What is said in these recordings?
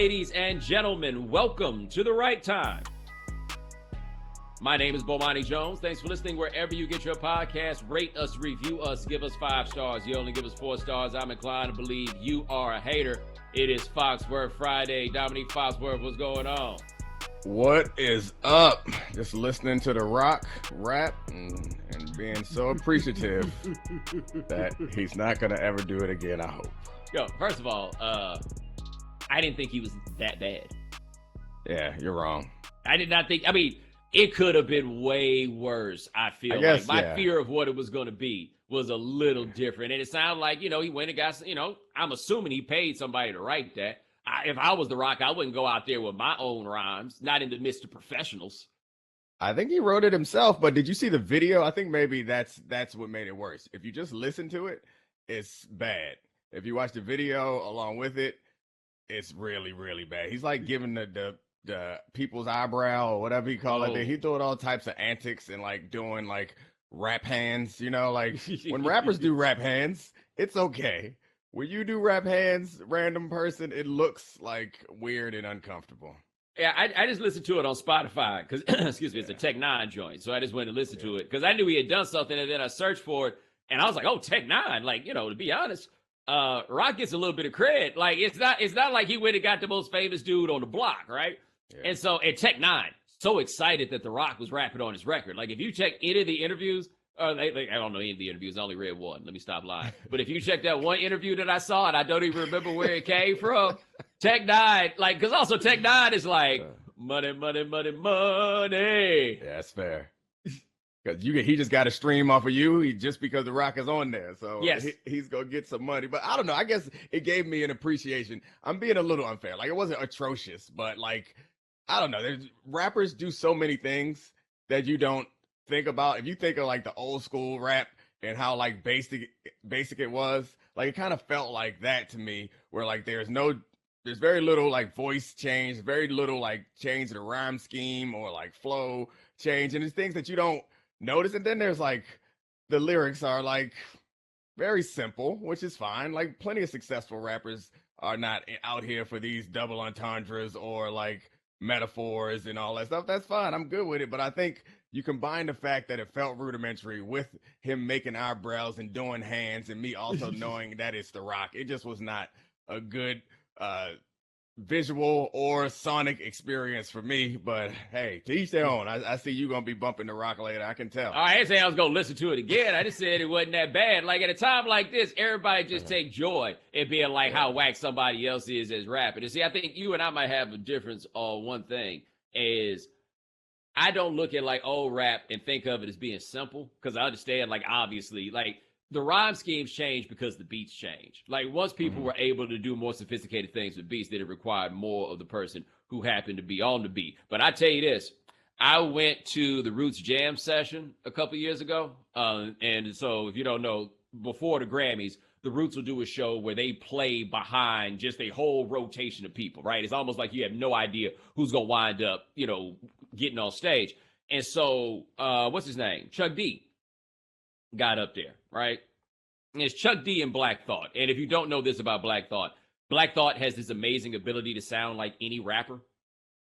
Ladies and gentlemen, welcome to The Right Time. My name is Bomani Jones. Thanks for listening wherever you get your podcast. Rate us, review us, give us 5 stars. You only give us 4 stars. I'm inclined to believe you are a hater. It is Foxworth Friday. Domonique Foxworth, what's going on? What is up? Just listening to the rock rap and being so appreciative that he's not going to ever do it again, I hope. Yo, first of all, I didn't think he was that bad. Yeah, you're wrong. I did not think, it could have been way worse, I feel. My fear of what it was going to be was a little different. And it sounded like, he went and got, I'm assuming he paid somebody to write that. If I was The Rock, I wouldn't go out there with my own rhymes, not in the midst of professionals. I think he wrote it himself, but did you see the video? I think maybe that's what made it worse. If you just listen to it, it's bad. If you watch the video along with it, it's really, really bad. He's like giving the people's eyebrow or whatever he called it. He doing all types of antics and like doing like rap hands, like when rappers do rap hands, it's okay. When you do rap hands, random person, it looks like weird and uncomfortable. Yeah, I just listened to it on Spotify because, excuse me, it's a Tech 9 joint. So I just went to listen to it because I knew he had done something, and then I searched for it, and I was like, oh, Tech 9. Like, to be honest, Rock gets a little bit of credit. Like, it's not like he went and got the most famous dude on the block, right? Yeah. And so at Tech 9, so excited that The Rock was rapping on his record. Like, if you check any of the interviews, I don't know any of the interviews. I only read one. Let me stop lying. But if you check that one interview that I saw, and I don't even remember where it came from, Tech 9, because also Tech 9 is like, money, money, money, money. Yeah, that's fair. Because he just got a stream off of you just because The Rock is on there. So yes, he's going to get some money. But I don't know. I guess it gave me an appreciation. I'm being a little unfair. Like, it wasn't atrocious, but like, I don't know. Rappers do so many things that you don't think about. If you think of like the old school rap and how like basic it was, like it kind of felt like that to me, where like there's very little like voice change, very little like change in the rhyme scheme or like flow change, and it's things that you don't notice. And then there's like the lyrics are like very simple, which is fine. Like plenty of successful rappers are not out here for these double entendres or like metaphors and all that stuff. That's fine. I'm good with it. But I think you combine the fact that it felt rudimentary with him making eyebrows and doing hands and me also knowing that it's The Rock. It just was not a good visual or sonic experience for me. But hey, to each their own. I see you going to be bumping The Rock later. I can tell. I didn't say I was going to listen to it again. I just said it wasn't that bad. Like at a time like this, everybody just take joy in being like how whack somebody else is as rapping. And see, I think you and I might have a difference on one thing is I don't look at like old rap and think of it as being simple because I understand like obviously like the rhyme schemes change because the beats change. Like once people were able to do more sophisticated things with beats, then it required more of the person who happened to be on the beat. But I tell you this, I went to the Roots Jam session a couple years ago. And so if you don't know, before the Grammys, the Roots will do a show where they play behind just a whole rotation of people, right? It's almost like you have no idea who's going to wind up, getting on stage. And so, what's his name? Chuck D got up there, right? And it's Chuck D and Black Thought. And if you don't know this about Black Thought has this amazing ability to sound like any rapper,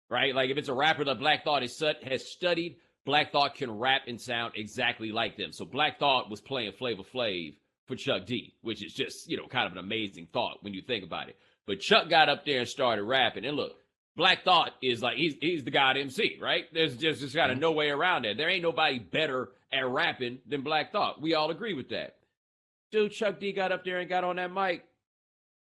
right? Like if it's a rapper that Black Thought has studied, Black Thought can rap and sound exactly like them. So Black Thought was playing Flavor Flav for Chuck D, which is just, kind of an amazing thought when you think about it. But Chuck got up there and started rapping. And look, Black Thought is like, he's the god MC, right? There's just kind of no way around that. There ain't nobody better at rapping than Black Thought. We all agree with that. Dude, Chuck D got up there and got on that mic.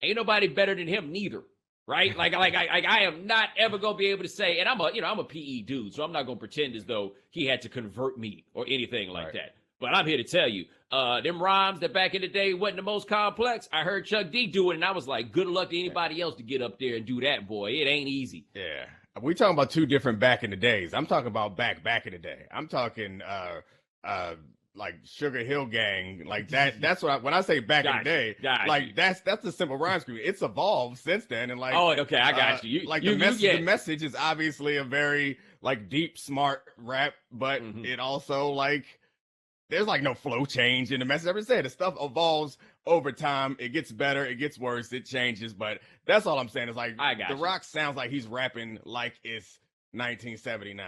Ain't nobody better than him neither, right? Like I am not ever going to be able to say, and I'm a PE dude, so I'm not going to pretend as though he had to convert me or anything like that. But I'm here to tell you, them rhymes that back in the day wasn't the most complex. I heard Chuck D do it, and I was like, good luck to anybody else to get up there and do that, boy. It ain't easy. Yeah. We talking about two different back in the days. I'm talking about back in the day. I'm talking like Sugar Hill Gang, like that. That's what when I say back in the day, like that's the simple rhyme scheme. It's evolved since then, and like okay, I got you. The message is obviously a very like deep, smart rap, but it also like there's like no flow change in the message. I'm just saying the stuff evolves over time. It gets better, it gets worse, it changes. But that's all I'm saying. It's like The Rock sounds like he's rapping like it's 1979.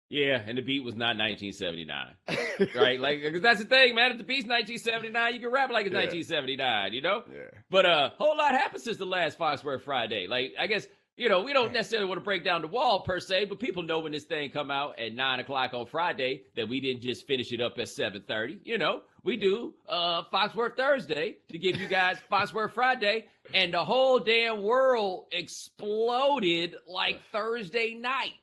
Yeah, and the beat was not 1979, right? Like, because that's the thing, man. If the beat's 1979, you can rap like it's 1979, you know? Yeah. But a whole lot happened since the last Foxworth Friday. Like, I guess, we don't necessarily want to break down the wall per se, but people know when this thing come out at 9 o'clock on Friday that we didn't just finish it up at 7:30. We do Foxworth Thursday to give you guys Foxworth Friday, and the whole damn world exploded like Thursday night.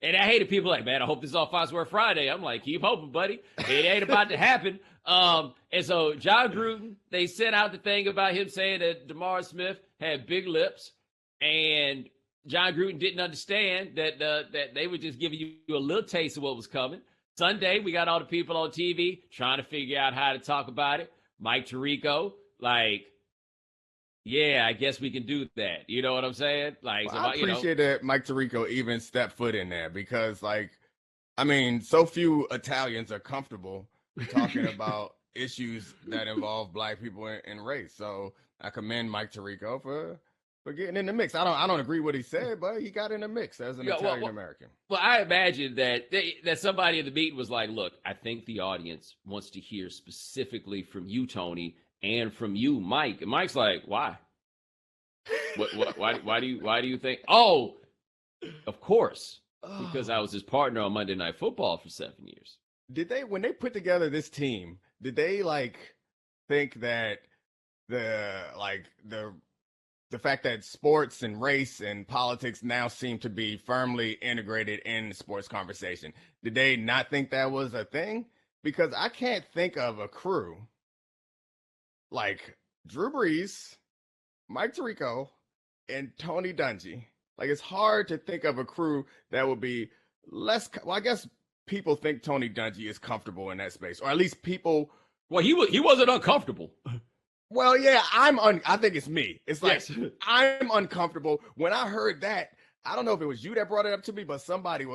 And I hated people like, man, I hope this is all Foxworth Friday. I'm like, keep hoping, buddy. It ain't about to happen. And so Jon Gruden, they sent out the thing about him saying that DeMar Smith had big lips, and Jon Gruden didn't understand that that they were just giving you a little taste of what was coming. Sunday, we got all the people on TV trying to figure out how to talk about it. Mike Tirico, like, yeah, I guess we can do that. You know what I'm saying? Like, well, I appreciate that Mike Tirico even stepped foot in there because, like, I mean, so few Italians are comfortable talking about issues that involve Black people and race. So I commend Mike Tirico for getting in the mix. I don't agree with what he said, but he got in the mix as an Italian American. Well, I imagine that that somebody in the meeting was like, "Look, I think the audience wants to hear specifically from you, Tony, and from you, Mike." And Mike's like, "Why? Why do you think?" Oh, of course, because I was his partner on Monday Night Football for 7 years. Did they, when they put together this team, did they like think that the fact that sports and race and politics now seem to be firmly integrated in sports conversation, did they not think that was a thing? Because I can't think of a crew like Drew Brees, Mike Tirico, and Tony Dungy. Like, it's hard to think of a crew that would be less. Well, I guess people think Tony Dungy is comfortable in that space, or at least people. Well, he wasn't uncomfortable. Well, yeah, I think it's me. It's like, yes. I'm uncomfortable. When I heard that, I don't know if it was you that brought it up to me, but somebody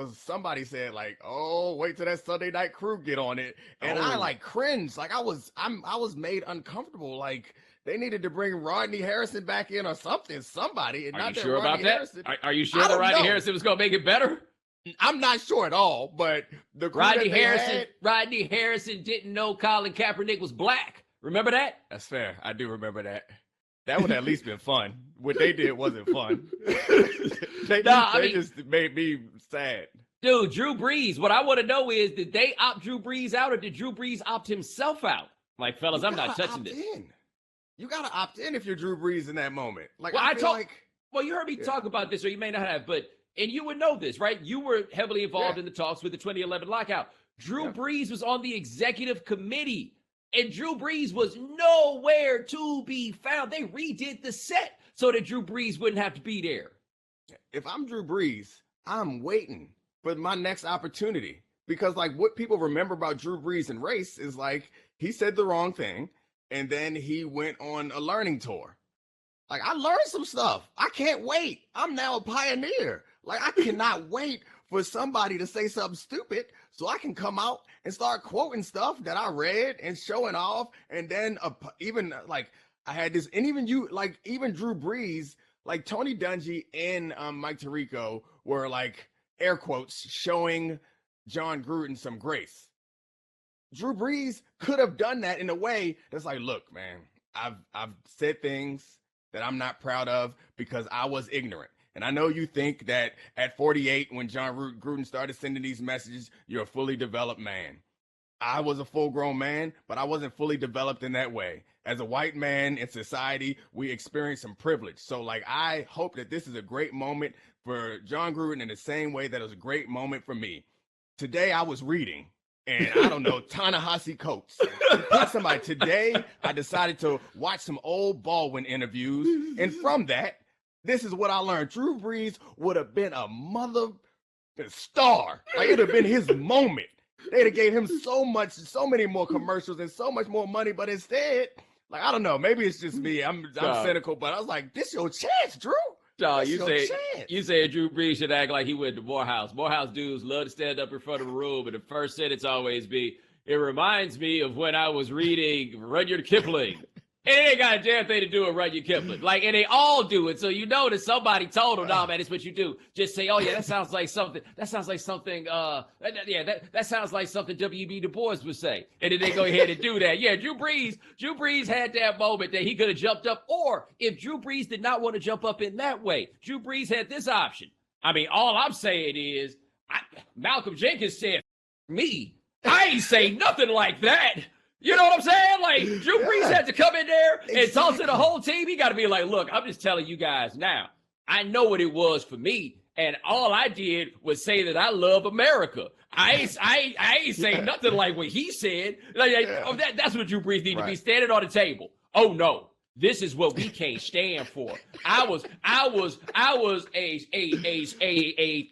said like, "Oh, wait till that Sunday night crew get on it," and I like cringed. Like I was made uncomfortable. Like they needed to bring Rodney Harrison back in or something. Somebody. Are you sure about that? Are you sure that Rodney Harrison was going to make it better? I'm not sure at all. But the crew Rodney Harrison didn't know Colin Kaepernick was Black. Remember that? That's fair. I do remember that. That would have at least been fun. What they did wasn't fun. they just made me sad. Dude, Drew Brees, what I want to know is, did they opt Drew Brees out or did Drew Brees opt himself out? Like, fellas, I'm not touching this. You got to opt in if you're Drew Brees in that moment. Like, well, well, you heard me talk about this, or you may not have, and you would know this, right? You were heavily involved in the talks with the 2011 lockout. Drew Brees was on the executive committee. And Drew Brees was nowhere to be found. They redid the set so that Drew Brees wouldn't have to be there. If I'm Drew Brees, I'm waiting for my next opportunity. Because like what people remember about Drew Brees and race is like he said the wrong thing and then he went on a learning tour. Like I learned some stuff. I can't wait. I'm now a pioneer. Like I cannot wait for somebody to say something stupid so I can come out and start quoting stuff that I read and showing off. And then even like I had this, and even you, like even Drew Brees, like Tony Dungy and Mike Tirico were like air quotes showing Jon Gruden some grace. Drew Brees could have done that in a way that's like, look, man, I've said things that I'm not proud of because I was ignorant. And I know you think that at 48, when Jon Gruden started sending these messages, you're a fully developed man. I was a full-grown man, but I wasn't fully developed in that way. As a white man in society, we experience some privilege. So, like, I hope that this is a great moment for Jon Gruden in the same way that it was a great moment for me. Today, I was reading, and I don't know, Ta-Nehisi Coates. Somebody, today, I decided to watch some old Baldwin interviews, and from that, this is what I learned. Drew Brees would have been a mother star. Like, it would have been his moment. They'd have gave him so many more commercials and so much more money. But instead, like, I don't know, maybe it's just me. I'm cynical, but I was like, this your chance, Drew. You said Drew Brees should act like he went to Morehouse. Morehouse dudes love to stand up in front of a room, and the first sentence always be, it reminds me of when I was reading Rudyard Kipling. And it ain't got a damn thing to do with Rudyard Kipling. Like, and they all do it. So you know that somebody told them, nah, man, it's what you do. Just say, oh, yeah, that sounds like something. That sounds like something. That sounds like something W.E.B. Du Bois would say. And then they go ahead and do that. Yeah, Drew Brees had that moment that he could have jumped up. Or if Drew Brees did not want to jump up in that way, Drew Brees had this option. I mean, all I'm saying is, Malcolm Jenkins said, me, I ain't say nothing like that. You know what I'm saying? Like, Drew Brees had to come in there and talk to the whole team. He got to be like, look, I'm just telling you guys now. I know what it was for me, and all I did was say that I love America. I ain't saying nothing like what he said. That's what Drew Brees needed to be, standing on the table. Oh, no. This is what we can't stand for. I was a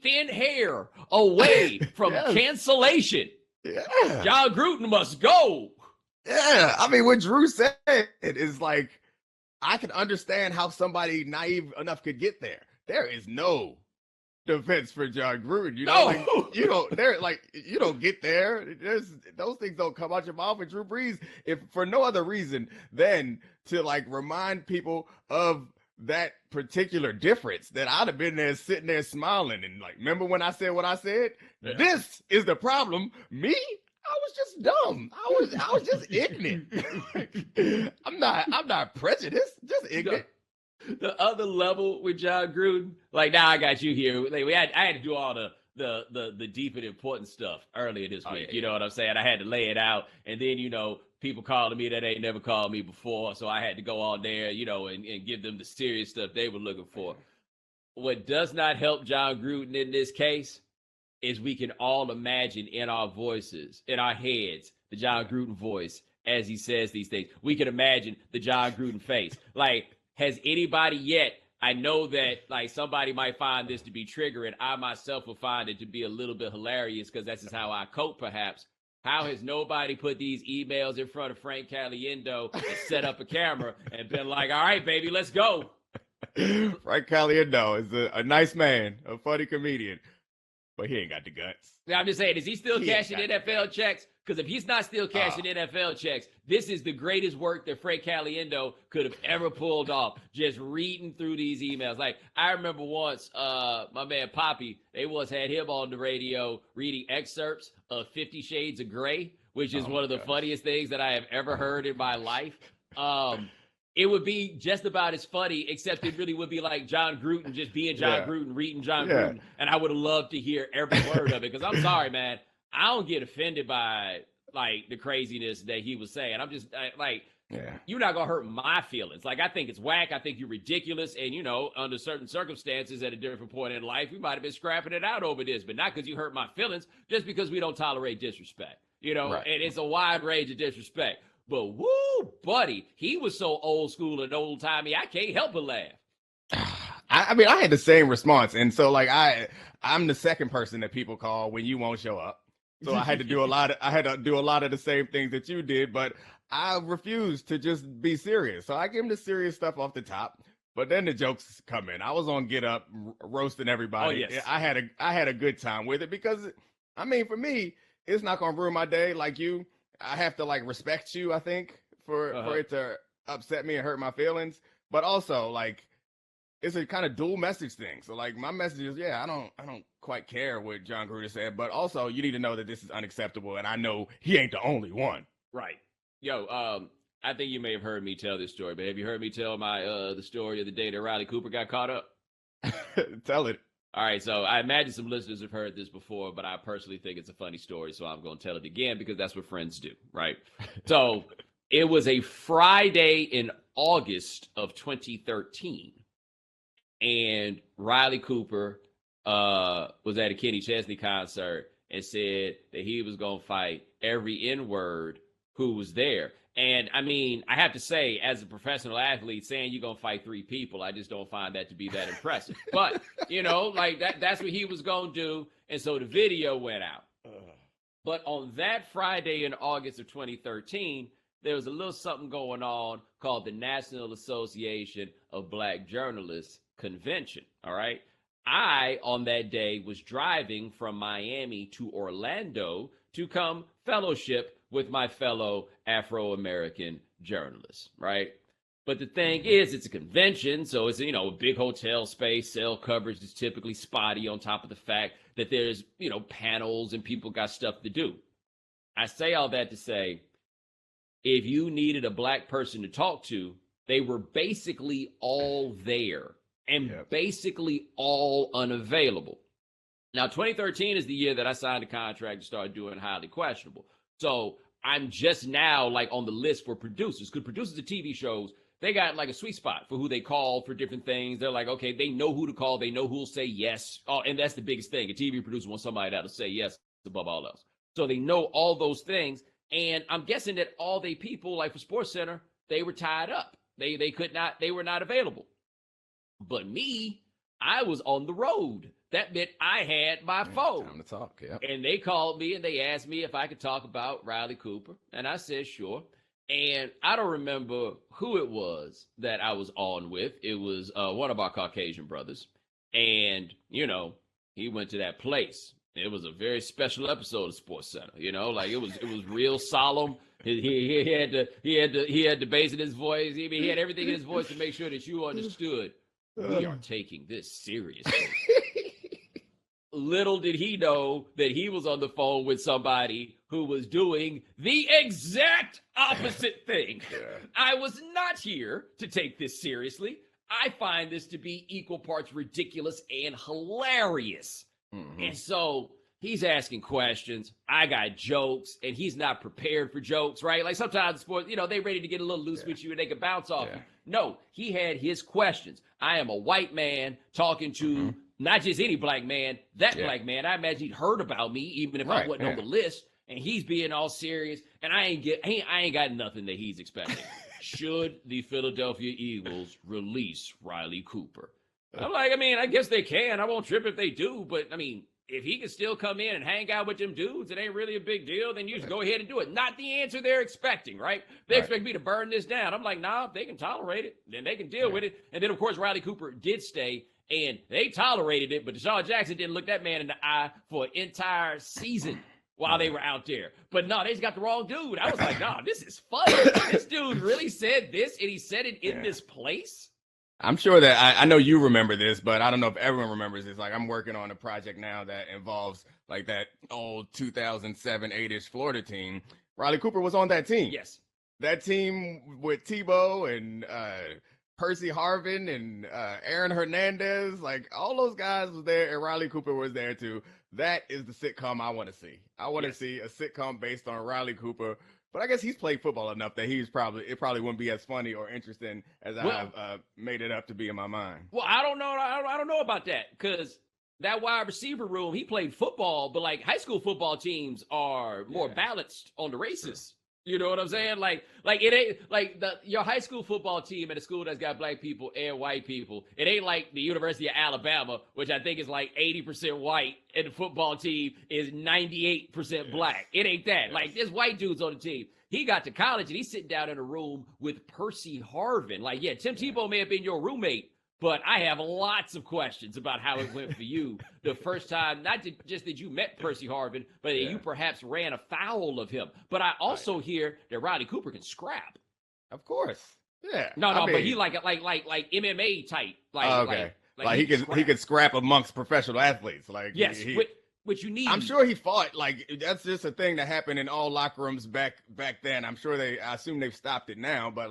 thin hair away from cancellation. Yeah. Jon Gruden must go. Yeah, I mean, what Drew said is like, I can understand how somebody naive enough could get there. There is no defense for Jon Gruden. You know, you don't get there. Those things don't come out your mouth. And Drew Brees, if for no other reason than to like remind people of that particular difference, that I'd have been there sitting there smiling and like, remember when I said what I said? Yeah. This is the problem. Me? I was just dumb. I was just ignorant. I'm not prejudiced, just ignorant. The other level with Jon Gruden, like now I got you here. Like I had to do all the deep and important stuff earlier this week. You know what I'm saying? I had to lay it out, and then people calling me that ain't never called me before, so I had to go on there, and give them the serious stuff they were looking for. What does not help Jon Gruden in this case is we can all imagine in our voices, in our heads, the Jon Gruden voice as he says these things. We can imagine the Jon Gruden face. Like, has anybody yet, I know that like somebody might find this to be triggering. I myself will find it to be a little bit hilarious because that's just how I cope perhaps. How has nobody put these emails in front of Frank Caliendo and set up a camera and been like, all right, baby, let's go. Frank Caliendo is a nice man, a funny comedian. But he ain't got the guts. Now, I'm just saying, is he still cashing NFL checks? Because if he's not still cashing NFL checks, this is the greatest work that Frank Caliendo could have ever pulled off, just reading through these emails. Like, I remember once my man Poppy, they once had him on the radio reading excerpts of 50 Shades of Grey, which is one of the funniest things that I have ever heard in my life. It would be just about as funny, except it really would be like Jon Gruden just being Jon Gruden, reading Jon Gruden. And I would have loved to hear every word of it because I'm sorry, man. I don't get offended by like the craziness that he was saying. I'm just you're not going to hurt my feelings. Like, I think it's whack. I think you're ridiculous. And, under certain circumstances at a different point in life, we might have been scrapping it out over this, but not because you hurt my feelings, just because we don't tolerate disrespect, and it's a wide range of disrespect. But woo, buddy, he was so old school and old timey. I can't help but laugh. I mean, I had the same response, and so like I'm the second person that people call when you won't show up. So I had to do a lot of the same things that you did, but I refused to just be serious. So I gave him the serious stuff off the top, but then the jokes come in. I was on Get Up roasting everybody. Oh, yes. I had a good time with it because, I mean, for me, it's not gonna ruin my day like you. I have to like respect you, I think, for it to upset me and hurt my feelings. But also, like, it's a kind of dual message thing. So like my message is, I don't quite care what Jon Gruden said, but also you need to know that this is unacceptable, and I know he ain't the only one. Right. Yo, I think you may have heard me tell this story, but have you heard me tell my the story of the day that Riley Cooper got caught up? Tell it. All right, so I imagine some listeners have heard this before, but I personally think it's a funny story, so I'm going to tell it again because that's what friends do, right? So it was a Friday in August of 2013, and Riley Cooper was at a Kenny Chesney concert and said that he was going to fight every N-word who was there. And I mean, I have to say, as a professional athlete, saying you're going to fight 3 people, I just don't find that to be that impressive. But, like that's what he was going to do. And so the video went out. But on that Friday in August of 2013, there was a little something going on called the National Association of Black Journalists Convention. All right. I, on that day, was driving from Miami to Orlando to come fellowship with my fellow Afro-American journalists, right? But the thing is, it's a convention, so it's, a big hotel space. Cell coverage is typically spotty, on top of the fact that there's, panels and people got stuff to do. I say all that to say, if you needed a black person to talk to, they were basically all there and basically all unavailable. Now, 2013 is the year that I signed a contract to start doing Highly Questionable. So I'm just now on the list for producers, because producers of TV shows, they got a sweet spot for who they call for different things. They're like, okay, they know who to call. They know who'll say yes. Oh, and that's the biggest thing. A TV producer wants somebody that'll say yes above all else. So they know all those things. And I'm guessing that all they people, like for SportsCenter, they were tied up. They were not available. But me, I was on the road. That meant I had my phone. Time to talk, yeah. And they called me and they asked me if I could talk about Riley Cooper. And I said, sure. And I don't remember who it was that I was on with. It was one of our Caucasian brothers. And, he went to that place. It was a very special episode of SportsCenter. It was real solemn. He had the bass in his voice. He had everything in his voice to make sure that you understood. We are taking this seriously. Little did he know that he was on the phone with somebody who was doing the exact opposite thing. I was not here to take this seriously. I find this to be equal parts ridiculous and hilarious. Mm-hmm. And so he's asking questions. I got jokes, and he's not prepared for jokes, right? Like sometimes sports, they ready to get a little loose with you and they can bounce off you. No, he had his questions. I am a white man talking to not just any black man, that black man. I imagine he'd heard about me, even if I wasn't on the list. And he's being all serious, and I ain't got nothing that he's expecting. Should the Philadelphia Eagles release Riley Cooper? I'm like, I guess they can. I won't trip if they do, but if he can still come in and hang out with them dudes, it ain't really a big deal, then you just go ahead and do it. Not the answer they're expecting, right? They expect me to burn this down. I'm like, nah, if they can tolerate it, then they can deal with it. And then, of course, Riley Cooper did stay, and they tolerated it, but Deshaun Jackson didn't look that man in the eye for an entire season while they were out there. But no, they just got the wrong dude. I was like, nah, this is funny. This dude really said this, and he said it in this place? I'm sure that I know you remember this, but I don't know if everyone remembers this. I'm working on a project now that involves that old 2007, 8-ish Florida team. Riley Cooper was on that team. Yes. That team with Tebow and Percy Harvin and Aaron Hernandez, all those guys was there, and Riley Cooper was there too. That is the sitcom I want to see. I want to see a sitcom based on Riley Cooper. But I guess he's played football enough that it probably wouldn't be as funny or interesting as I've made it up to be in my mind. Well, I don't know. I don't know about that, because that wide receiver room, he played football, but high school football teams are more balanced on the races. Sure. You know what I'm saying? It ain't your high school football team at a school that's got black people and white people. It ain't like the University of Alabama, which I think is 80% white, and the football team is 98% black. It ain't that. There's white dudes on the team. He got to college and he's sitting down in a room with Percy Harvin. Tim Tebow may have been your roommate, but I have lots of questions about how it went for you the first time, not just that you met Percy Harvin, but that you perhaps ran afoul of him. But I also hear that Riley Cooper can scrap. Of course. Yeah. But he like MMA type. He could scrap amongst professional athletes. Yes. Which you need. I'm sure he fought. That's just a thing that happened in all locker rooms back then. I'm sure I assume they've stopped it now, but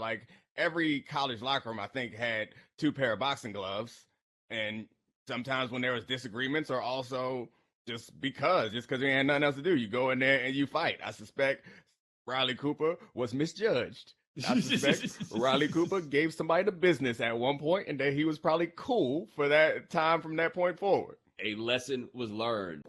every college locker room, I think, had 2 pair of boxing gloves. And sometimes when there was disagreements, or also just because there ain't nothing else to do, you go in there and you fight. I suspect Riley Cooper was misjudged. I suspect Riley Cooper gave somebody the business at one point, and that he was probably cool for that time from that point forward. A lesson was learned.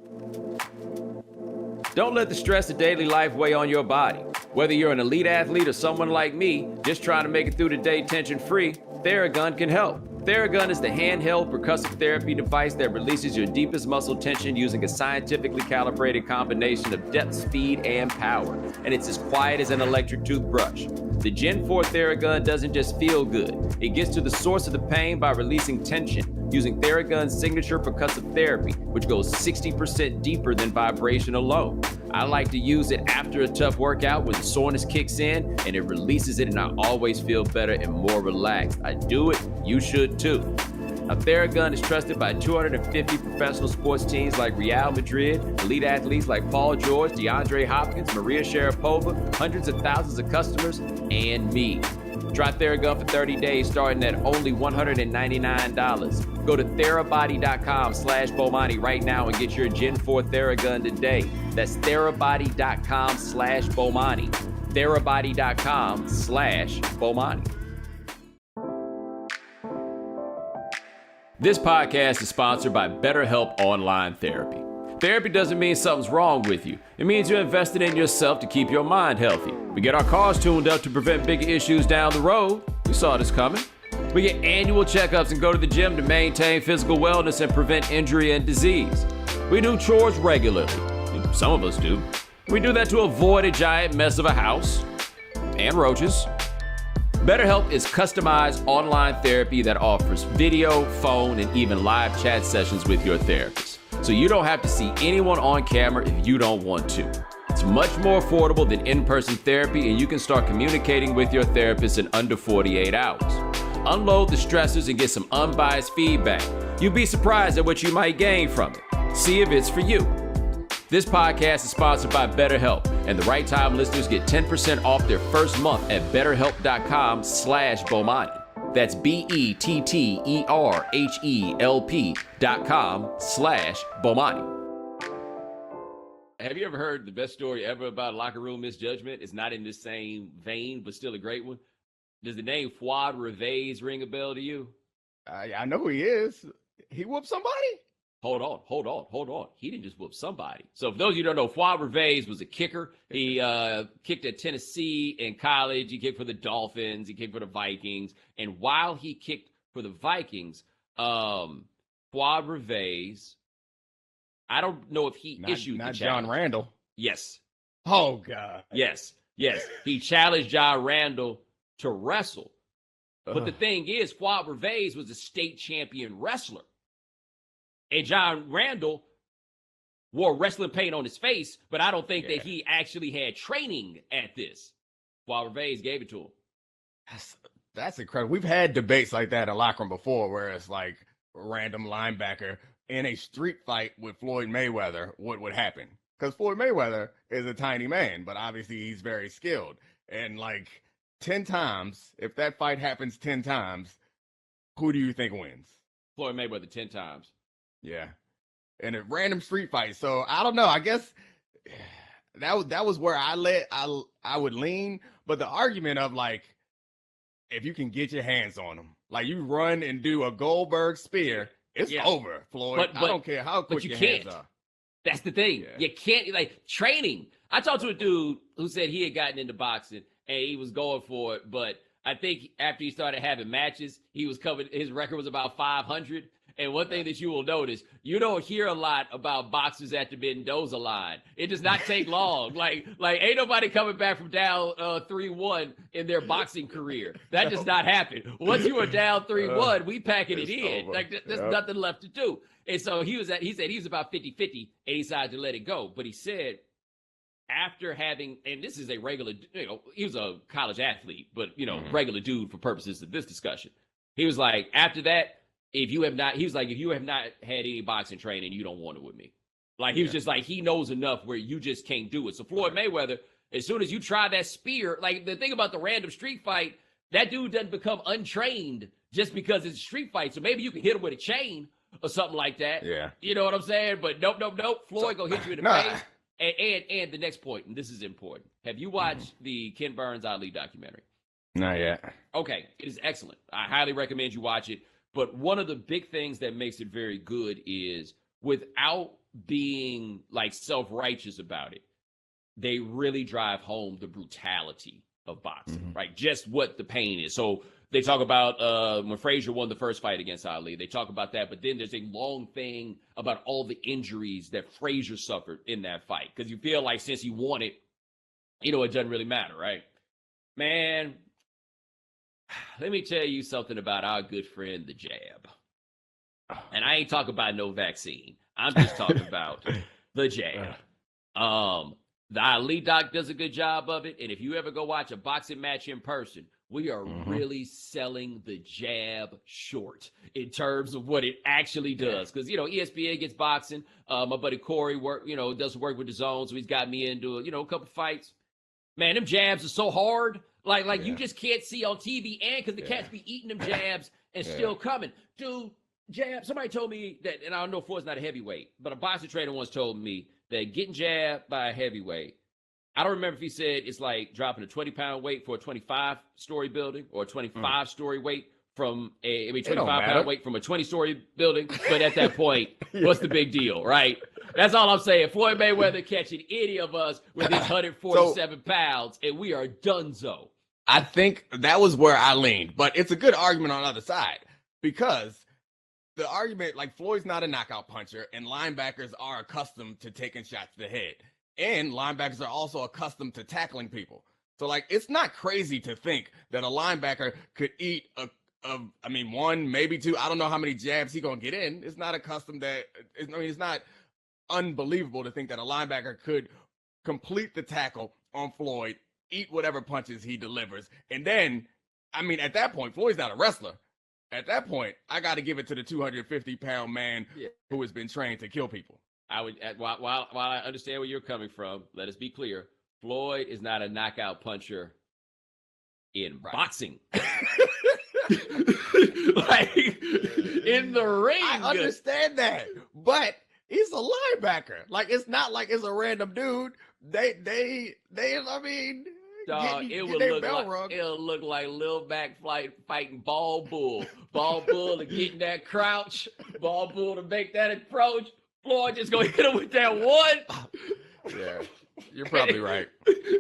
Don't let the stress of daily life weigh on your body. Whether you're an elite athlete or someone like me, just trying to make it through the day tension-free, Theragun can help. Theragun is the handheld percussive therapy device that releases your deepest muscle tension using a scientifically calibrated combination of depth, speed, and power. And it's as quiet as an electric toothbrush. The Gen 4 Theragun doesn't just feel good. It gets to the source of the pain by releasing tension using Theragun's signature percussive therapy, which goes 60% deeper than vibration alone. I like to use it after a tough workout when the soreness kicks in and it releases it, and I always feel better and more relaxed. I do it, you should too. A Theragun is trusted by 250 professional sports teams like Real Madrid, elite athletes like Paul George, DeAndre Hopkins, Maria Sharapova, hundreds of thousands of customers, and me. Try Theragun for 30 days starting at only $199. Go to therabody.com/Bomani right now and get your Gen 4 Theragun today. That's therabody.com/Bomani. therabody.com/Bomani. This podcast is sponsored by BetterHelp Online Therapy. Therapy doesn't mean something's wrong with you. It means you're invested in yourself to keep your mind healthy. We get our cars tuned up to prevent bigger issues down the road. We saw this coming. We get annual checkups and go to the gym to maintain physical wellness and prevent injury and disease. We do chores regularly. Some of us do. We do that to avoid a giant mess of a house and roaches. BetterHelp is customized online therapy that offers video, phone, and even live chat sessions with your therapist. So you don't have to see anyone on camera if you don't want to. It's much more affordable than in-person therapy, and you can start communicating with your therapist in under 48 hours. Unload the stressors and get some unbiased feedback. You'd be surprised at what you might gain from it. See if it's for you. This podcast is sponsored by BetterHelp, and the Right Time listeners get 10% off their first month at betterhelp.com/Bomani. That's BETTERHELP.com/Bomani. Have you ever heard the best story ever about locker room misjudgment? It's not in the same vein, but still a great one. Does the name Fuad Reveiz ring a bell to you? I know who he is. He whooped somebody? Hold on. He didn't just whoop somebody. So for those of you who don't know, Fuad Reveiz was a kicker. He kicked at Tennessee in college. He kicked for the Dolphins. He kicked for the Vikings. And while he kicked for the Vikings, Fuad Reveiz, I don't know if he issued the challenge. Not John Randall. Yes. Oh, God. Yes. He challenged John Randall to wrestle. But the thing is, Fuad Reveiz was a state champion wrestler. And John Randall wore wrestling paint on his face, but I don't think that he actually had training at this. Fuad Reveiz gave it to him. That's incredible. We've had debates like that in locker room before, where it's like a random linebacker in a street fight with Floyd Mayweather, what would happen? Because Floyd Mayweather is a tiny man, but obviously he's very skilled. And like 10 times, if that fight happens 10 times, who do you think wins? Floyd Mayweather 10 times. Yeah. In a random street fight. So I don't know. I guess that was where I would lean. But the argument of like, if you can get your hands on him, like you run and do a Goldberg spear, it's over, Floyd. But I don't care how quick your hands are. That's the thing. Yeah. You can't, like, training. I talked to a dude who said he had gotten into boxing and he was going for it. But I think after he started having matches, his record was about 500. And one thing that you will notice, you don't hear a lot about boxers at the Mendoza line. It does not take long. Like ain't nobody coming back from down 3-1 in their boxing career. That does not happen. Once you are down 3-1, we packing it in. Over. Like there's nothing left to do. And so he said he was about 50-50 and he decided to let it go. But he said after having, and this is a regular, he was a college athlete, but regular dude for purposes of this discussion. He was like, after that, if you have not had any boxing training, you don't want it with me. Like, he was just like, he knows enough where you just can't do it. So Floyd Mayweather, as soon as you try that spear, like the thing about the random street fight, that dude doesn't become untrained just because it's a street fight. So maybe you can hit him with a chain or something like that. Yeah. You know what I'm saying? But nope. Floyd gonna hit you in the face. And the next point, and this is important. Have you watched the Ken Burns Ali documentary? Not yet. Okay. It is excellent. I highly recommend you watch it. But one of the big things that makes it very good is, without being like self-righteous about it, they really drive home the brutality of boxing, right? Just what the pain is. So they talk about when Frazier won the first fight against Ali. They talk about that, but then there's a long thing about all the injuries that Frazier suffered in that fight, because you feel like since he won it, it doesn't really matter, right? Man, let me tell you something about our good friend, the jab. And I ain't talking about no vaccine. I'm just talking about the jab. The Ali doc does a good job of it. And if you ever go watch a boxing match in person, we are really selling the jab short in terms of what it actually does. Because, ESPN gets boxing. My buddy Corey does work with the zone. So he's got me into, a couple fights. Man, them jabs are so hard. Like you just can't see on TV, and because the cats be eating them jabs and still coming. Dude, jab. Somebody told me that, and I don't know if Floyd's not a heavyweight, but a boxing trainer once told me that getting jabbed by a heavyweight, I don't remember if he said it's like dropping a 20-pound weight for a 25-story building, or a 25-story weight from a 25-pound weight from a 20-story building. But at that point, what's the big deal, right? That's all I'm saying. Floyd Mayweather catching any of us with his 147 pounds, and we are donezo. I think that was where I leaned, but it's a good argument on the other side, because the argument, like, Floyd's not a knockout puncher, and linebackers are accustomed to taking shots to the head, and linebackers are also accustomed to tackling people. So, like, it's not crazy to think that a linebacker could eat one, maybe two. I don't know how many jabs he's gonna get in. It's not it's not unbelievable to think that a linebacker could complete the tackle on Floyd, eat whatever punches he delivers, and then, at that point, Floyd's not a wrestler. At that point, I got to give it to the 250-pound man who has been trained to kill people. I would, while I understand where you're coming from, let us be clear: Floyd is not a knockout puncher in boxing. Like in the ring, I understand that, but he's a linebacker. Like, it's not like it's a random dude. Dog, it'll look like Lil Mac fighting Ball Bull. Ball Bull to get in that crouch. Ball Bull to make that approach. Floyd just gonna hit him with that one. Yeah, you're probably right.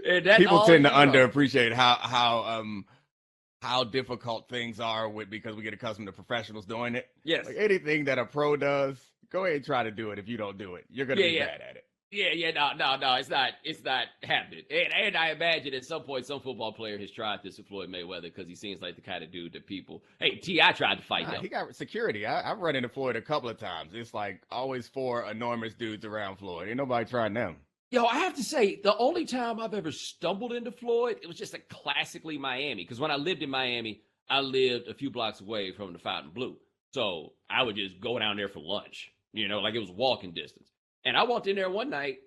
And people tend to underappreciate how difficult things are because we get accustomed to professionals doing it. Yes. Like, anything that a pro does, go ahead and try to do it. If you don't do it, you're gonna be bad at it. No, it's not happening. And I imagine at some point some football player has tried this with Floyd Mayweather, because he seems like the kind of dude that people. Hey, T.I. tried to fight him. He got security. I've run into Floyd a couple of times. It's like always 4 enormous dudes around Floyd. Ain't nobody trying them. Yo, I have to say, the only time I've ever stumbled into Floyd, it was just classically Miami. Because when I lived in Miami, I lived a few blocks away from the Fontainebleau. So I would just go down there for lunch, like it was walking distance. And I walked in there one night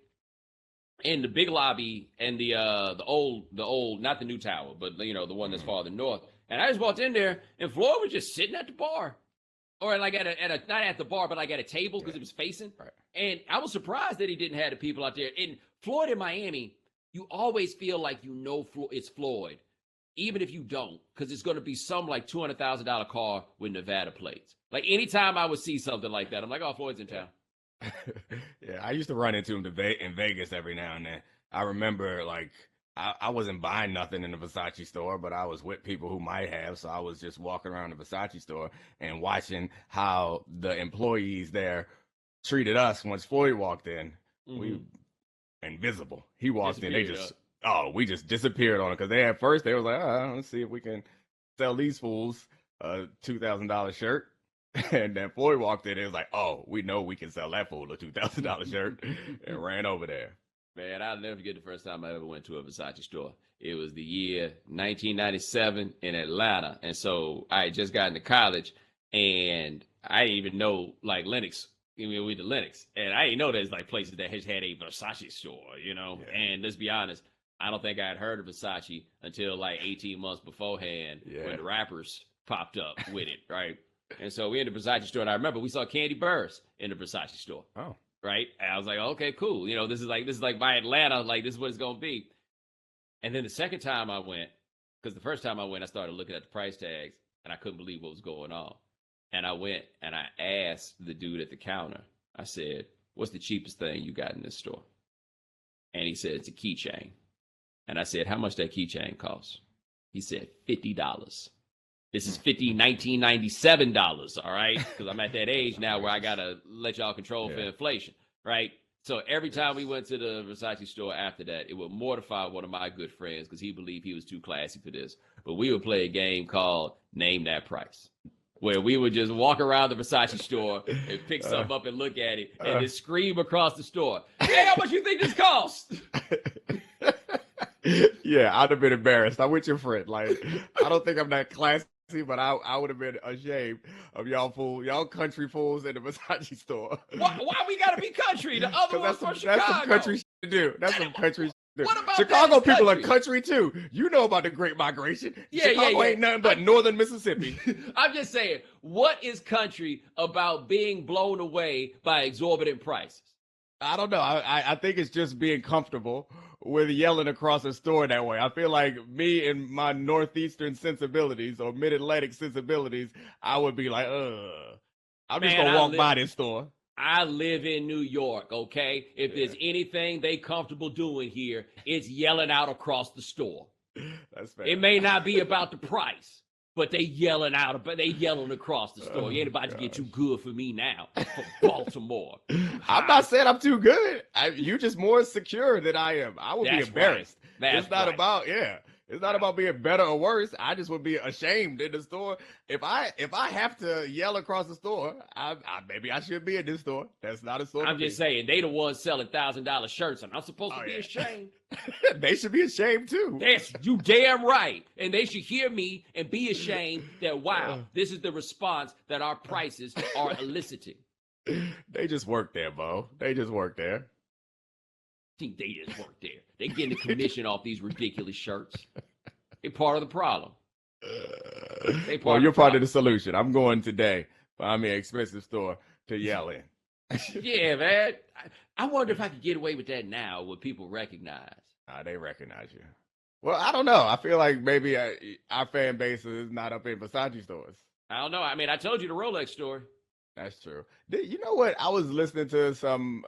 in the big lobby and the old, not the new tower, but the one that's farther north. And I just walked in there, and Floyd was just sitting at the bar, or like at a not at the bar, but like at a table, because it was facing. Right. And I was surprised that he didn't have the people out there. In Floyd in Miami, you always feel like it's Floyd, even if you don't, because it's going to be some like $200,000 car with Nevada plates. Like, anytime I would see something like that, I'm like, oh, Floyd's in town. Yeah, I used to run into him in Vegas every now and then. I remember, like, I wasn't buying nothing in the Versace store, but I was with people who might have, so I was just walking around the Versace store and watching how the employees there treated us. Once Floyd walked in, we invisible. He walked in, we just disappeared on it, because at first they was like, let's see if we can sell these fools a $2,000 shirt. And then Floyd walked in, it was like, oh, we know we can sell that fool a $2,000 shirt, and ran over there. Man, I'll never forget the first time I ever went to a Versace store. It was the year 1997 in Atlanta. And so I had just gotten to college, and I didn't even know, like, Lenox. We went to Lenox. And I didn't know there's, like, places that had a Versace store, Yeah. And let's be honest, I don't think I had heard of Versace until, like, 18 months beforehand when the rappers popped up with it, right? And so we in the Versace store, and I remember we saw Candy Burrs in the Versace store. Oh, right. And I was like, okay, cool. This is like my Atlanta. Like, this is what it's gonna be. And then the second time I went, because the first time I went, I started looking at the price tags, and I couldn't believe what was going on. And I went and I asked the dude at the counter. I said, "What's the cheapest thing you got in this store?" And he said, "It's a keychain." And I said, "How much that keychain costs?" He said, $50. This is $1997, all right? Because I'm at that age now where I got to let y'all control for inflation, right? So every time we went to the Versace store after that, it would mortify one of my good friends because he believed he was too classy for this. But we would play a game called Name That Price, where we would just walk around the Versace store and pick something up and look at it and then scream across the store, hey, how much you think this costs? Yeah, I'd have been embarrassed. I'm with your friend. Like, I don't think I'm that classy, but I would have been ashamed of y'all country fools in the Versace store. Why we gotta be country? The other one's from Chicago. That's some country shit to do. That's some country shit to do. What about Chicago people are country too. You know about the Great Migration. Chicago ain't nothing but northern Mississippi. I'm just saying, what is country about being blown away by exorbitant prices? I don't know. I think it's just being comfortable with yelling across a store that way. I feel like me and my northeastern sensibilities or mid-Atlantic sensibilities, I would be like, I'm just gonna walk by this store. I live in New York, okay? If there's anything they comfortable doing here, it's yelling out across the store. That's fair. It may not be about the price, but they yelling across the store. You ain't about to get too good for me now from Baltimore. I'm not saying I'm too good. You just more secure than I am. I would be embarrassed. Right. It's not about It's not about being better or worse. I just would be ashamed in the store. If I have to yell across the store, maybe I should be in this store. That's not a store. I'm just saying, they the ones selling $1,000 shirts, and I'm supposed to be ashamed. They should be ashamed too. That's you damn right. And they should hear me and be ashamed that, wow, this is the response that our prices are eliciting. They just work there, Bo. They just work there. Think they just work there. They getting the commission off these ridiculous shirts. They're part of the problem. You're part of the solution. I'm going today. Find me an expensive store to yell in. Yeah, man. I wonder if I could get away with that now. Would people recognize? They recognize you. Well, I don't know. I feel like maybe our fan base is not up in Versace stores. I don't know. I mean, I told you the Rolex story. That's true. You know what? I was listening to some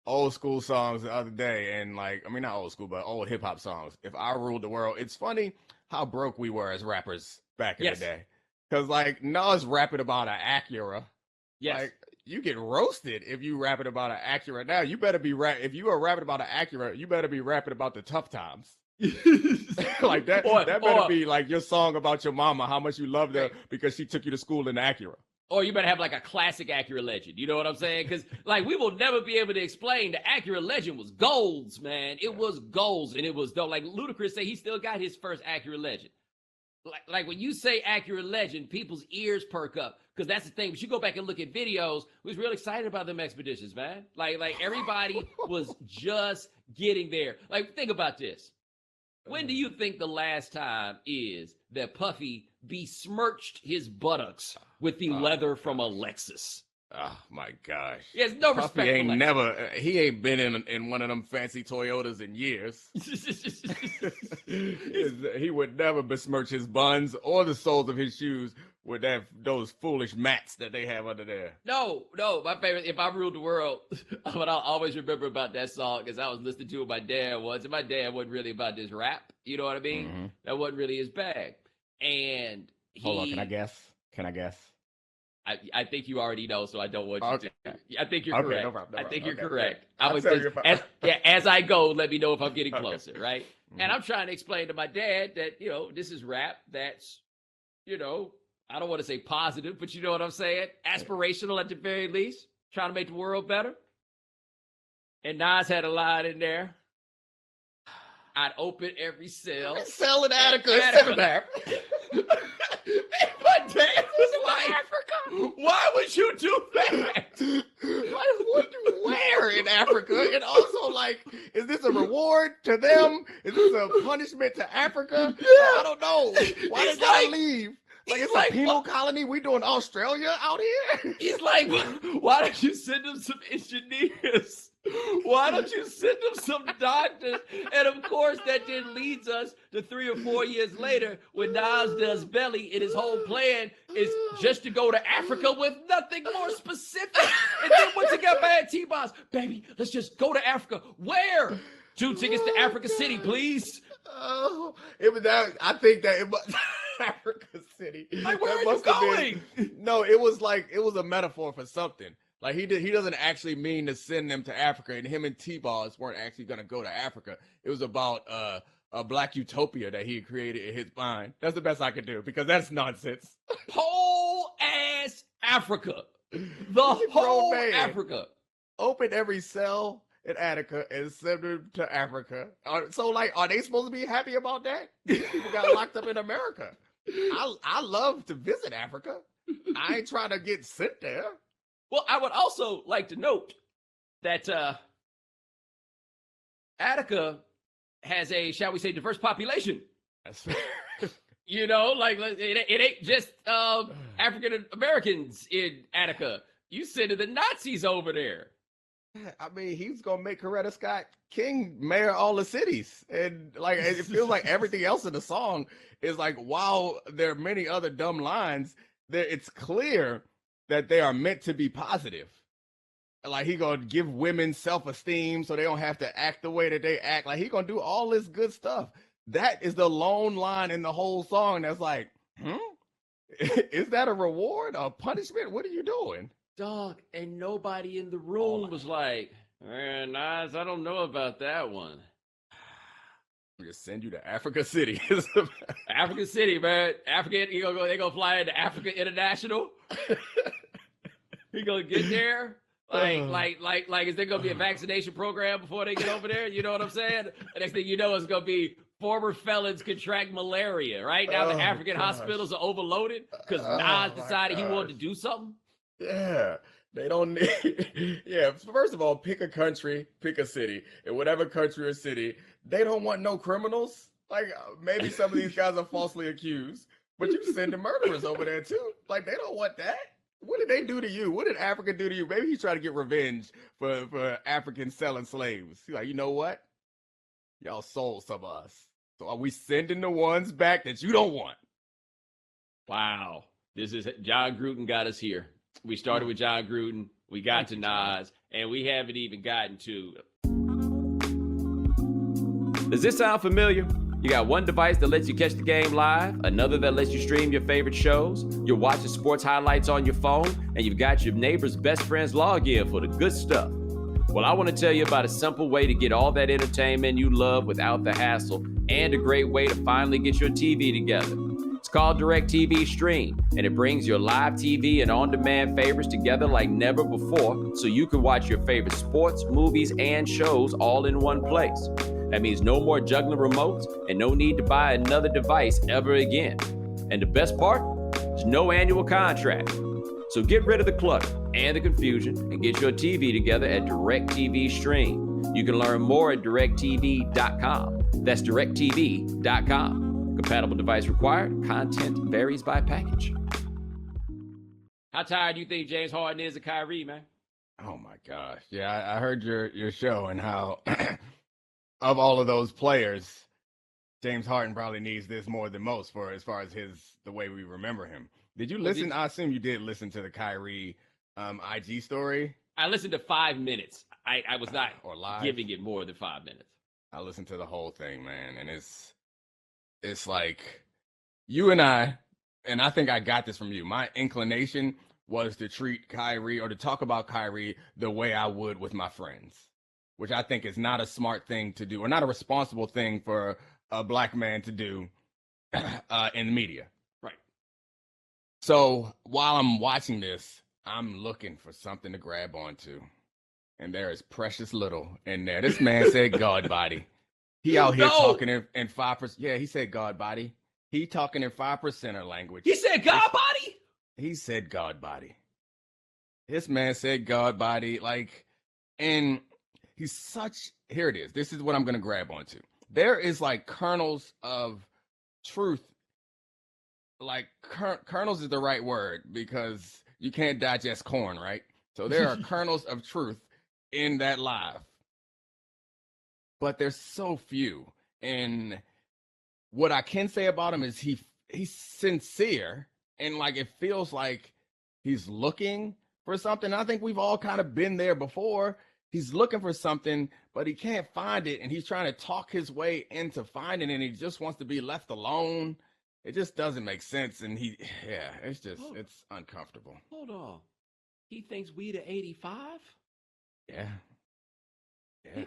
old school songs the other day, and not old school, but old hip hop songs. If I Ruled the World, it's funny how broke we were as rappers back in the day. Because Nas rapping about an Acura. Yes. You get roasted if you rapping about an Acura. Now you better be if you are rapping about an Acura, you better be rapping about the tough times. That better be like your song about your mama, how much you loved her because she took you to school in the Acura. Or you better have a classic Acura Legend. You know what I'm saying? Because we will never be able to explain the Acura Legend was golds, man. It was golds, and it was dope. Ludacris say he still got his first Acura Legend. When you say Acura Legend, people's ears perk up because that's the thing. But you go back and look at videos, we was real excited about them expeditions, man. Everybody was just getting there. Think about this. When do you think the last time is that Puffy besmirched his buttocks with the leather from a Lexus? Oh my gosh! He has no respect. He ain't been in one of them fancy Toyotas in years. He would never besmirch his buns or the soles of his shoes with those foolish mats that they have under there. No, my favorite. If I Ruled the World, what I'll always remember about that song is I was listening to it with my dad once, and my dad wasn't really about this rap. You know what I mean? Mm-hmm. That wasn't really his bag. And hold on, can I guess? I think you already know, so I don't want you to. I think you're correct. No problem. I think you're correct. As I go, let me know if I'm getting closer, right? Mm-hmm. And I'm trying to explain to my dad that, this is rap that's, I don't want to say positive, but you know what I'm saying? Aspirational at the very least. Trying to make the world better. And Nas had a line in there. I'd open every cell. Sell in Attica. My dad was like, Africa. Why would you do that? Where in Africa? And also, is this a reward to them? Is this a punishment to Africa? I don't know. Why did I leave? It's a penal colony. We doing Australia out here? He's like, why don't you send them some engineers? Why don't you send them some doctors? And of course, that then leads us to 3 or 4 years later when Nas does Belly, and his whole plan is just to go to Africa with nothing more specific. And then once he got mad, T-Boss, baby, let's just go to Africa. Where? 2 tickets to Africa City, please. Oh, it was that. I think that it was. Africa City. Like, where are you going? No, it was a metaphor for something. Like he doesn't actually mean to send them to Africa, and him and T-Balls weren't actually going to go to Africa. It was about a black utopia that he created in his mind. That's the best I could do because that's nonsense. Whole ass Africa. The whole Africa. Open every cell in Attica and send them to Africa. So, like, are they supposed to be happy about that? People got locked up in America. I love to visit Africa. I ain't trying to get sent there. Well, I would also like to note that Attica has a, shall we say, diverse population. That's fair. You know, like it ain't just African Americans in Attica. You sending the Nazis over there. I mean, he's gonna make Coretta Scott King mayor of all the cities, and like it feels like everything else in the song is like, while there are many other dumb lines, it's clear that they are meant to be positive. Like he gonna give women self-esteem so they don't have to act the way that they act. Like he gonna do all this good stuff. That is the lone line in the whole song that's like, is that a reward or punishment? What are you doing? Dog, and nobody in the room was like, man, Nas, I don't know about that one. I'm gonna send you to Africa City. Africa City, man. Africa, they gonna fly into Africa International. He gonna get there. Like, is there gonna be a vaccination program before they get over there? You know what I'm saying? The next thing you know, it's gonna be former felons contract malaria. Right now, the African hospitals are overloaded because Nas decided he wanted to do something. Yeah, they don't need. Yeah, first of all, pick a country, pick a city, and whatever country or city, they don't want no criminals. Like maybe some of these guys are falsely accused, but you send the murderers over there too. Like they don't want that. What did they do to you? What did Africa do to you? Maybe he's trying to get revenge for Africans selling slaves. He's like, you know what? Y'all sold some of us. So are we sending the ones back that you don't want? Wow. This is Jon Gruden got us here. We started with Jon Gruden. We got to Nas, and we haven't even gotten to. Does this sound familiar? You got one device that lets you catch the game live, another that lets you stream your favorite shows, you're watching sports highlights on your phone, and you've got your neighbor's best friend's login for the good stuff. Well, I want to tell you about a simple way to get all that entertainment you love without the hassle, and a great way to finally get your TV together. It's called DirecTV Stream, and it brings your live TV and on-demand favorites together like never before, so you can watch your favorite sports, movies, and shows all in one place. That means no more juggling remotes and no need to buy another device ever again. And the best part? There's no annual contract. So get rid of the clutter and the confusion and get your TV together at DirecTV Stream. You can learn more at DirecTV.com. That's DirecTV.com. Compatible device required. Content varies by package. How tired do you think James Harden is of Kyrie, man? Oh my gosh. Yeah, I heard your show and how of all of those players, James Harden probably needs this more than most for as far as the way we remember him. Did you listen? I assume you did listen to the Kyrie IG story. I listened to 5 minutes. I was not giving it more than 5 minutes. I listened to the whole thing, man, and it's like you and I think I got this from you. My inclination was to treat Kyrie or to talk about Kyrie the way I would with my friends, which I think is not a smart thing to do or not a responsible thing for a black man to do in the media. Right. So while I'm watching this, I'm looking for something to grab onto. And there is precious little in there. This man said God body. He out here talking in 5%. Yeah, he said God body. He talking in 5% language. He said God body? He said God body. This man said God body. Like, and he's such, here it is. This is what I'm going to grab onto. There is like kernels of truth. Like kernels is the right word because you can't digest corn, right? So there are kernels of truth in that live, but there's so few. And what I can say about him is he's sincere, and like it feels like he's looking for something. I think we've all kind of been there before. He's looking for something, but he can't find it, and he's trying to talk his way into finding it, and he just wants to be left alone. it just doesn't make sense. And it's uncomfortable. Hold on. He thinks we the 85? Yeah. Yeah.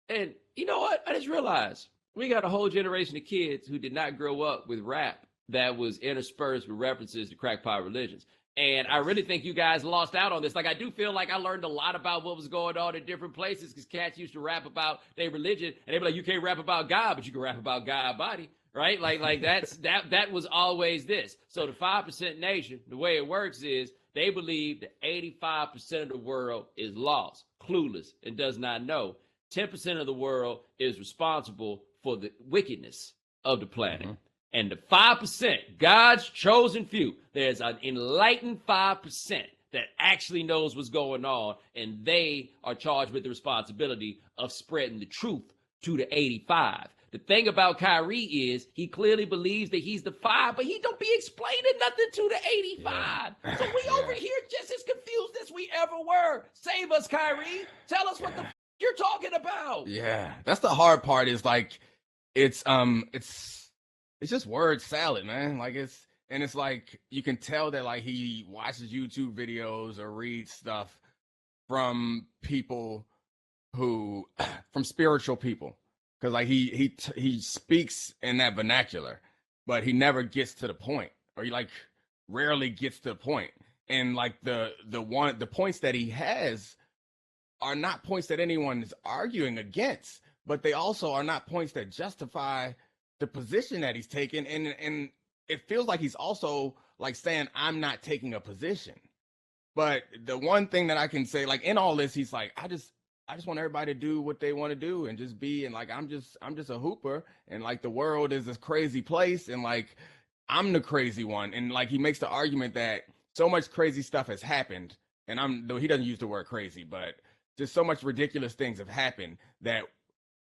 And you know what? I just realized we got a whole generation of kids who did not grow up with rap that was interspersed with references to crackpot religions. And I really think you guys lost out on this. Like, I do feel like I learned a lot about what was going on in different places because cats used to rap about their religion, and they'd be like, you can't rap about God, but you can rap about God body, right? Like that was always this. So the 5% nation, the way it works is they believe that 85% of the world is lost, clueless, and does not know. 10% of the world is responsible for the wickedness of the planet. Mm-hmm. And the 5%, God's chosen few, there's an enlightened 5% that actually knows what's going on, and they are charged with the responsibility of spreading the truth to the 85. The thing about Kyrie is he clearly believes that he's the 5, but he don't be explaining nothing to the 85. Yeah. So we over here just as confused as we ever were. Save us, Kyrie. Tell us what the you're talking about. Yeah, that's the hard part. Is like it's just word salad, man. Like it's like you can tell that like he watches YouTube videos or reads stuff from people from spiritual people, because like he speaks in that vernacular, but he never gets to the point, or he like rarely gets to the point. And like the points that he has are not points that anyone is arguing against, but they also are not points that justify the position that he's taken. And it feels like he's also like saying, I'm not taking a position. But the one thing that I can say, like in all this, he's like, I just want everybody to do what they want to do and just be, and like I'm just a hooper, and like the world is this crazy place, and like I'm the crazy one. And like he makes the argument that so much crazy stuff has happened, and though he doesn't use the word crazy, but just so much ridiculous things have happened that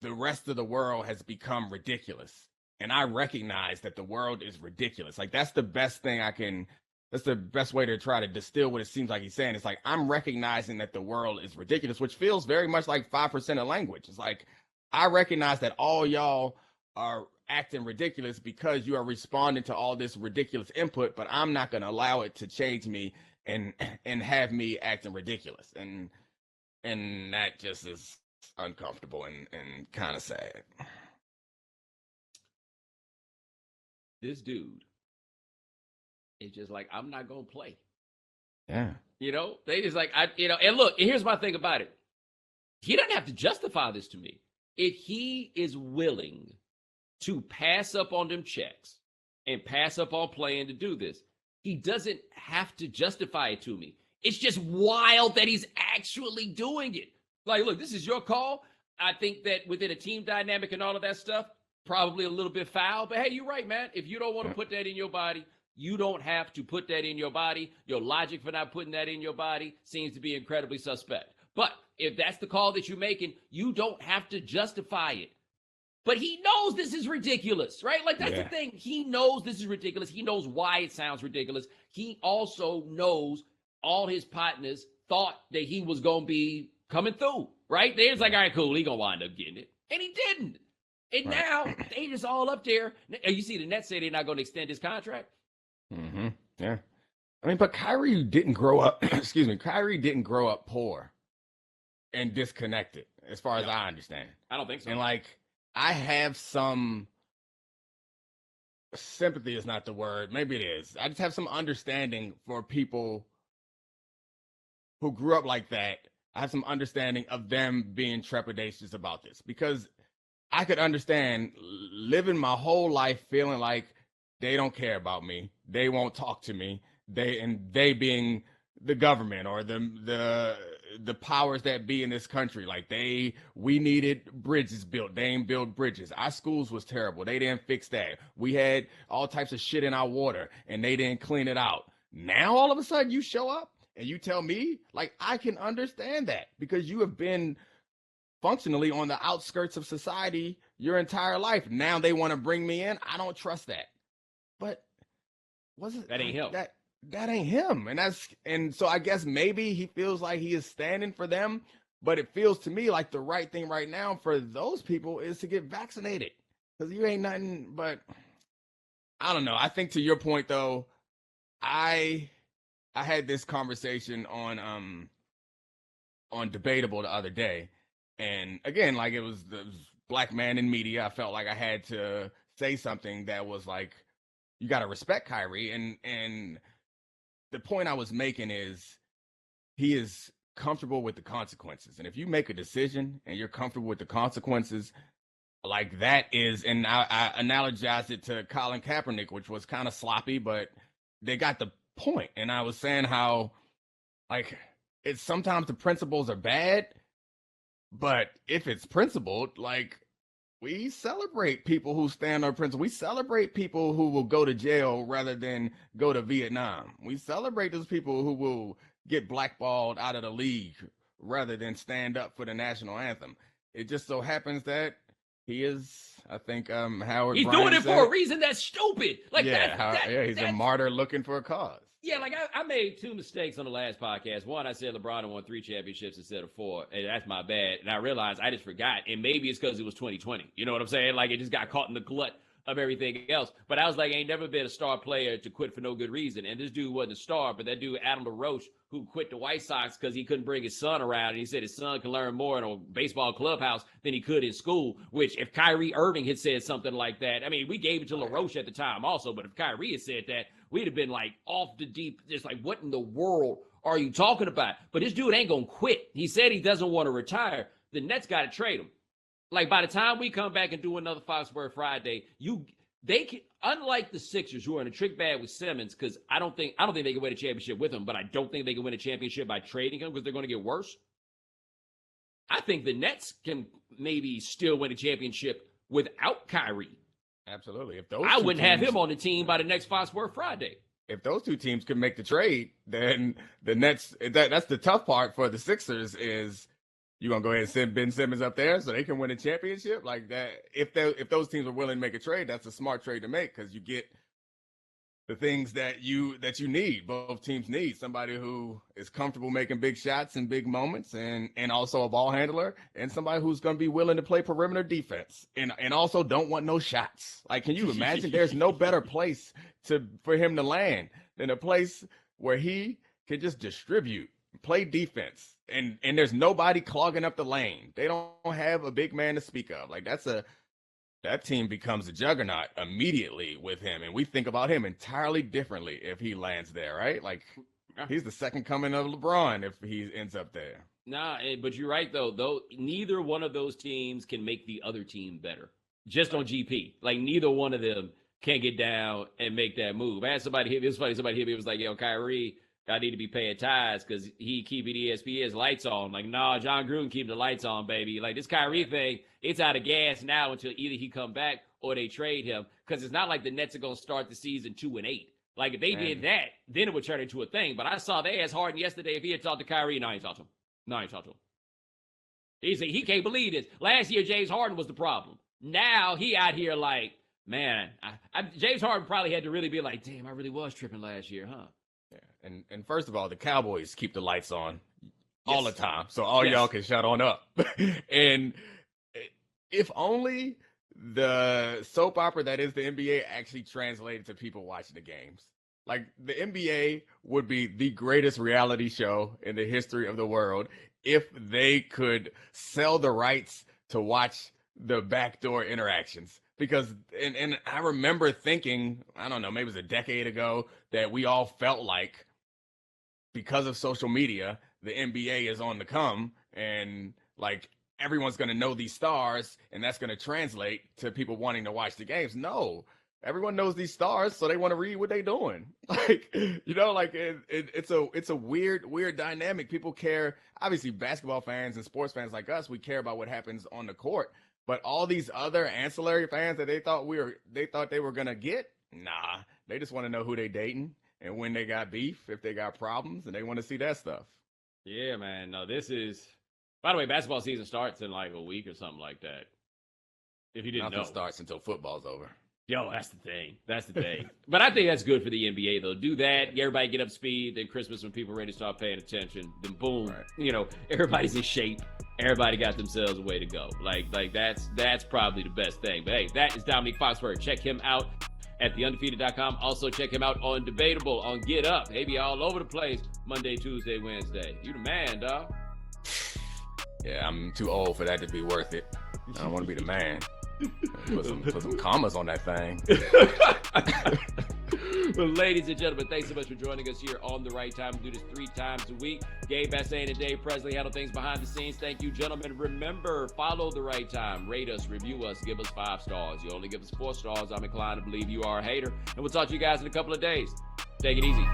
the rest of the world has become ridiculous. And I recognize that the world is ridiculous. Like that's the best way to try to distill what it seems like he's saying. It's like, I'm recognizing that the world is ridiculous, which feels very much like 5% of language. It's like, I recognize that all y'all are acting ridiculous because you are responding to all this ridiculous input, but I'm not going to allow it to change me and have me acting ridiculous. And that just is uncomfortable and kind of sad. This dude is just like, I'm not going to play. Yeah. You know, they just like, and look, and here's my thing about it. He doesn't have to justify this to me. If he is willing to pass up on them checks and pass up on playing to do this, he doesn't have to justify it to me. It's just wild that he's actually doing it. Like, look, this is your call. I think that within a team dynamic and all of that stuff, probably a little bit foul. But hey, you're right, man. If you don't want to put that in your body, you don't have to put that in your body. Your logic for not putting that in your body seems to be incredibly suspect. But if that's the call that you're making, you don't have to justify it. But he knows this is ridiculous, right? Like, that's the thing. He knows this is ridiculous. He knows why it sounds ridiculous. He also knows all his partners thought that he was going to be coming through, right? They're just like, all right, cool. He going to wind up getting it. And he didn't. And now they just all up there. And you see the Nets say they're not going to extend his contract. Mm-hmm. Yeah. I mean, but Kyrie didn't grow up, Kyrie didn't grow up poor and disconnected, as far as I understand. I don't think so. And like, I have some sympathy is not the word. Maybe it is. I just have some understanding for people who grew up like that. I have some understanding of them being trepidatious about this, because I could understand living my whole life feeling like they don't care about me. They won't talk to me. They being the government or the powers that be in this country. Like we needed bridges built. They ain't build bridges. Our schools was terrible. They didn't fix that. We had all types of shit in our water and they didn't clean it out. Now all of a sudden you show up and you tell me, like, I can understand that because you have been functionally on the outskirts of society your entire life. Now they want to bring me in. I don't trust that. But that ain't him. That ain't him. And so I guess maybe he feels like he is standing for them, but it feels to me like the right thing right now for those people is to get vaccinated, because you ain't nothing but I don't know. I think to your point though, I had this conversation on Debatable the other day, and again, like it was the black man in media. I felt like I had to say something that was like, you got to respect Kyrie, and the point I was making is he is comfortable with the consequences, and if you make a decision and you're comfortable with the consequences, like that is, and I analogized it to Colin Kaepernick, which was kind of sloppy, but they got the point. And I was saying how, like, it's sometimes the principles are bad, but if it's principled, like, we celebrate people who stand on principle. We celebrate people who will go to jail rather than go to Vietnam. We celebrate those people who will get blackballed out of the league rather than stand up for the national anthem. It just so happens that he is, I think, Howard. He's Bryan doing it said, for a reason that's stupid. Like he's a martyr looking for a cause. Yeah, like I made two mistakes on the last podcast. One, I said LeBron won 3 championships instead of 4, and that's my bad. And I realized I just forgot, and maybe it's because it was 2020. You know what I'm saying? Like it just got caught in the glut of everything else. But I was like, ain't never been a star player to quit for no good reason. And this dude wasn't a star, but that dude Adam LaRoche, who quit the White Sox because he couldn't bring his son around, and he said his son can learn more in a baseball clubhouse than he could in school. Which if Kyrie Irving had said something like that, I mean, we gave it to LaRoche at the time also, but if Kyrie had said that, we'd have been like off the deep, just like, what in the world are you talking about? But this dude ain't gonna quit. He said he doesn't want to retire. The Nets got to trade him. Like by the time we come back and do another Foxworth Friday, they can, unlike the Sixers, who are in a trick bag with Simmons, because I don't think they can win a championship with him, but I don't think they can win a championship by trading him because they're going to get worse. I think the Nets can maybe still win a championship without Kyrie. Absolutely. If I wouldn't have him on the team by the next Foxworth Friday. If those two teams can make the trade, then the Nets, that's the tough part for the Sixers is you going to go ahead and send Ben Simmons up there so they can win a championship like that. If those teams are willing to make a trade, that's a smart trade to make because you get the things that you need. Both teams need somebody who is comfortable making big shots in big moments and also a ball handler and somebody who's going to be willing to play perimeter defense and also don't want no shots. Like, can you imagine? There's no better place for him to land than a place where he can just distribute, play defense, and there's nobody clogging up the lane. They don't have a big man to speak of. Like that team becomes a juggernaut immediately with him. And we think about him entirely differently if he lands there, right? Like he's the second coming of LeBron if he ends up there. Nah, but you're right, though. Neither one of those teams can make the other team better. Just on GP. Like neither one of them can get down and make that move. I had somebody hit me. It was funny. Somebody hit me. It was like, yo, Kyrie, I need to be paying tithes because he keeping ESPN's lights on. Like, nah, Jon Gruden keep the lights on, baby. Like this Kyrie thing, it's out of gas now until either he come back or they trade him. Because it's not like the Nets are gonna start the season 2-8. Like if they did that, then it would turn into a thing. But I saw they asked Harden yesterday if he had talked to Kyrie. No, I ain't talked to him. No, I ain't talked to him. He said he can't believe this. Last year, James Harden was the problem. Now he out here like, man, James Harden probably had to really be like, damn, I really was tripping last year, huh? Yeah. And first of all, the Cowboys keep the lights on all the time. So all y'all can shut on up. And if only the soap opera that is the NBA actually translated to people watching the games. Like the NBA would be the greatest reality show in the history of the world if they could sell the rights to watch the backdoor interactions. Because, and I remember thinking, I don't know, maybe it was a decade ago, that we all felt like because of social media, the NBA is on the come and like everyone's going to know these stars and that's going to translate to people wanting to watch the games. No, everyone knows these stars, so they want to read what they're doing. Like, you know, like it's a weird dynamic. People care, obviously basketball fans and sports fans like us, we care about what happens on the court. But all these other ancillary fans that they thought they were gonna get, nah, they just want to know who they dating and when they got beef, if they got problems, and they want to see that stuff. Yeah, man. No, this is. By the way, basketball season starts in like a week or something like that. If you didn't know, nothing starts until football's over. Yo, that's the thing. That's the thing. But I think that's good for the NBA, though. Do that. Everybody get up to speed. Then Christmas, when people are ready to start paying attention, then boom, right. You know, everybody's in shape. Everybody got themselves a way to go. Like that's probably the best thing. But hey, that is Domonique Foxworth. Check him out at theundefeated.com. Also, check him out on Debatable, on Get Up. He be all over the place Monday, Tuesday, Wednesday. You the man, dog. Yeah, I'm too old for that to be worth it. I don't want to be the man. Put some commas on that thing. Well, ladies and gentlemen, thanks so much for joining us here on The Right Time. We do this 3 times a week. Gabe Bassane and Dave Presley handle things behind the scenes. Thank you, gentlemen. Remember, follow The Right Time. Rate us, review us, give us 5 stars. You only give us 4 stars, I'm inclined to believe you are a hater. And we'll talk to you guys in a couple of days. Take it easy.